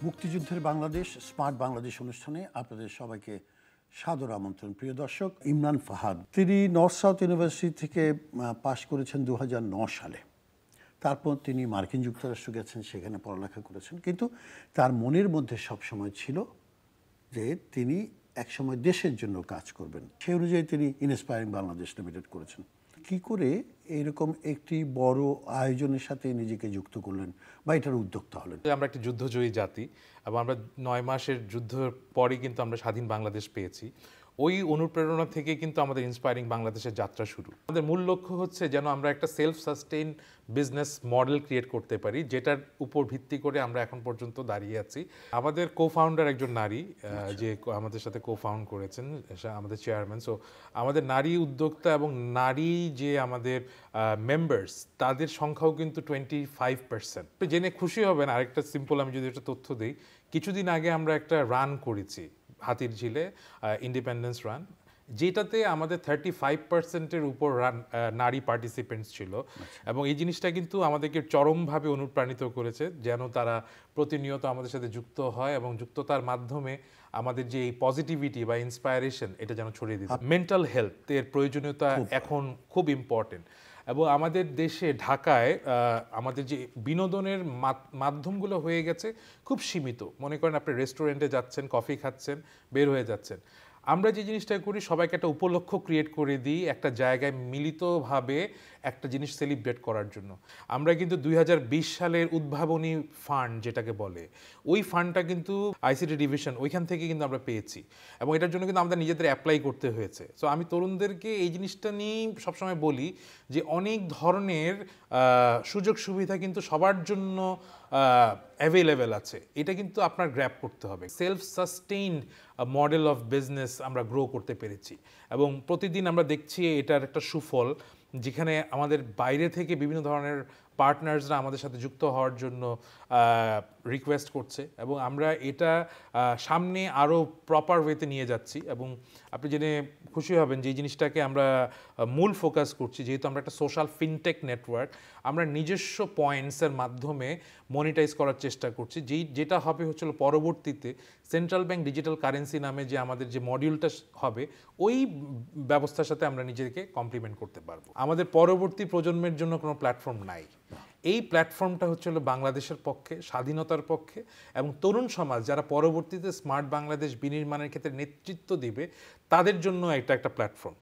মুক্তিযুদ্ধের বাংলাদেশ স্মার্ট বাংলাদেশ অনুষ্ঠানে আপনাদের সবাইকে সাদর আমন্ত্রণ। প্রিয় দর্শক, ইমরান ফাহাদ তিনি নর্থ সাউথ ইউনিভার্সিটি থেকে পাশ করেছেন 2009 সালে। তারপর তিনি মার্কিন যুক্তরাষ্ট্র গেছেন, সেখানে পড়ালেখা করেছেন, কিন্তু তার মনের মধ্যে সবসময় ছিল যে তিনি একসময় দেশের জন্য কাজ করবেন। সেই অনুযায়ী তিনি ইন্সপায়ারিং বাংলাদেশ লিমিটেড করেছেন। কি করে এইরকম একটি বড় আয়োজনের সাথে নিজেকে যুক্ত করলেন বা এটার উদ্যোক্তা হলেন? আমরা একটি যুদ্ধজয়ী জাতি এবং আমরা 9 মাসের যুদ্ধের পরে কিন্তু আমরা স্বাধীন বাংলাদেশ পেয়েছি। ওই অনুপ্রেরণা থেকে কিন্তু আমাদের ইন্সপায়ারিং বাংলাদেশের যাত্রা শুরু। আমাদের মূল লক্ষ্য হচ্ছে যেন আমরা একটা self sustain business model create করতে পারি, যেটার উপর ভিত্তি করে আমরা এখন পর্যন্ত দাঁড়িয়ে আছি। আমাদের কো-ফাউন্ডার একজন নারী, যে আমাদের সাথে কো-ফাউন্ড করেছেন, আমাদের চেয়ারম্যান। সো আমাদের নারী উদ্যোক্তা এবং নারী যে আমাদের মেম্বার্স, তাদের সংখ্যাও কিন্তু 25%। জেনে খুশি হবেন, আরেকটা সিম্পল আমি যদি একটা তথ্য দিই, কিছুদিন আগে আমরা একটা রান করেছি হাতির ঝিলে, ইন্ডিপেন্ডেন্স রান, যেটাতে আমাদের 35%-এর উপর নারী পার্টিসিপেন্টস ছিল। এবং এই জিনিসটা কিন্তু আমাদেরকে চরমভাবে অনুপ্রাণিত করেছে, যেন তারা প্রতিনিয়ত আমাদের সাথে যুক্ত হয় এবং যুক্ততার মাধ্যমে আমাদের যে এই পজিটিভিটি বা ইন্সপায়ারেশন, এটা যেন ছড়িয়ে দিতে। মেন্টাল হেলথের প্রয়োজনীয়তা এখন খুব ইম্পর্টেন্ট। এবং আমাদের দেশে ঢাকায় আমাদের যে বিনোদনের মাধ্যমগুলো হয়ে গেছে খুব সীমিত। মনে করেন আপনি রেস্টুরেন্টে যাচ্ছেন, কফি খাচ্ছেন, বের হয়ে যাচ্ছেন। আমরা যে জিনিসটা করি, সবাইকে একটা উপলক্ষ ক্রিয়েট করে দিই, একটা জায়গায় মিলিতভাবে একটা জিনিস সেলিব্রেট করার জন্য। আমরা কিন্তু 2020 সালের উদ্ভাবনী ফান্ড যেটাকে বলে, ওই ফান্ডটা কিন্তু আইসিটি ডিভিশন ওইখান থেকে কিন্তু আমরা পেয়েছি এবং এটার জন্য কিন্তু আমাদের নিজেদের অ্যাপ্লাই করতে হয়েছে। সো আমি তরুণদেরকে এই জিনিসটা নিয়ে সবসময় বলি যে অনেক ধরনের সুযোগ সুবিধা কিন্তু সবার জন্য অ্যাভেলেবেল আছে, এটা কিন্তু আপনার গ্র্যাব করতে হবে। Self sustained model of business আমরা গ্রো করতে পেরেছি এবং প্রতিদিন আমরা দেখছি এটার একটা সুফল, যেখানে আমাদের বাইরে থেকে বিভিন্ন ধরনের পার্টনার্সরা আমাদের সাথে যুক্ত হওয়ার জন্য রিকোয়েস্ট করছে এবং আমরা এটা সামনে আরও প্রপার ওয়েতে নিয়ে যাচ্ছি। এবং আপনি জেনে খুশি হবেন যে এই জিনিসটাকে আমরা মূল ফোকাস করছি, যেহেতু আমরা একটা সোশ্যাল ফিনটেক নেটওয়ার্ক, আমরা নিজস্ব পয়েন্টসের মাধ্যমে মনিটাইজ করার চেষ্টা করছি, যেটা হবে হচ্ছিল পরবর্তীতে সেন্ট্রাল ব্যাংক ডিজিটাল কারেন্সি নামে যে আমাদের যে মডিউলটা হবে, ওই ব্যবস্থার সাথে আমরা নিজেকে কমপ্লিমেন্ট করতে পারবো। আমাদের পরবর্তী প্রজন্মের জন্য কোনো প্ল্যাটফর্ম নাই। এই প্ল্যাটফর্মটা হচ্ছে বাংলাদেশের পক্ষে, স্বাধীনতার পক্ষে এবং তরুণ সমাজ যারা পরবর্তীতে স্মার্ট বাংলাদেশ বিনির্মাণের ক্ষেত্রে নেতৃত্ব দিবে, তাদের জন্য এটা একটা প্ল্যাটফর্ম।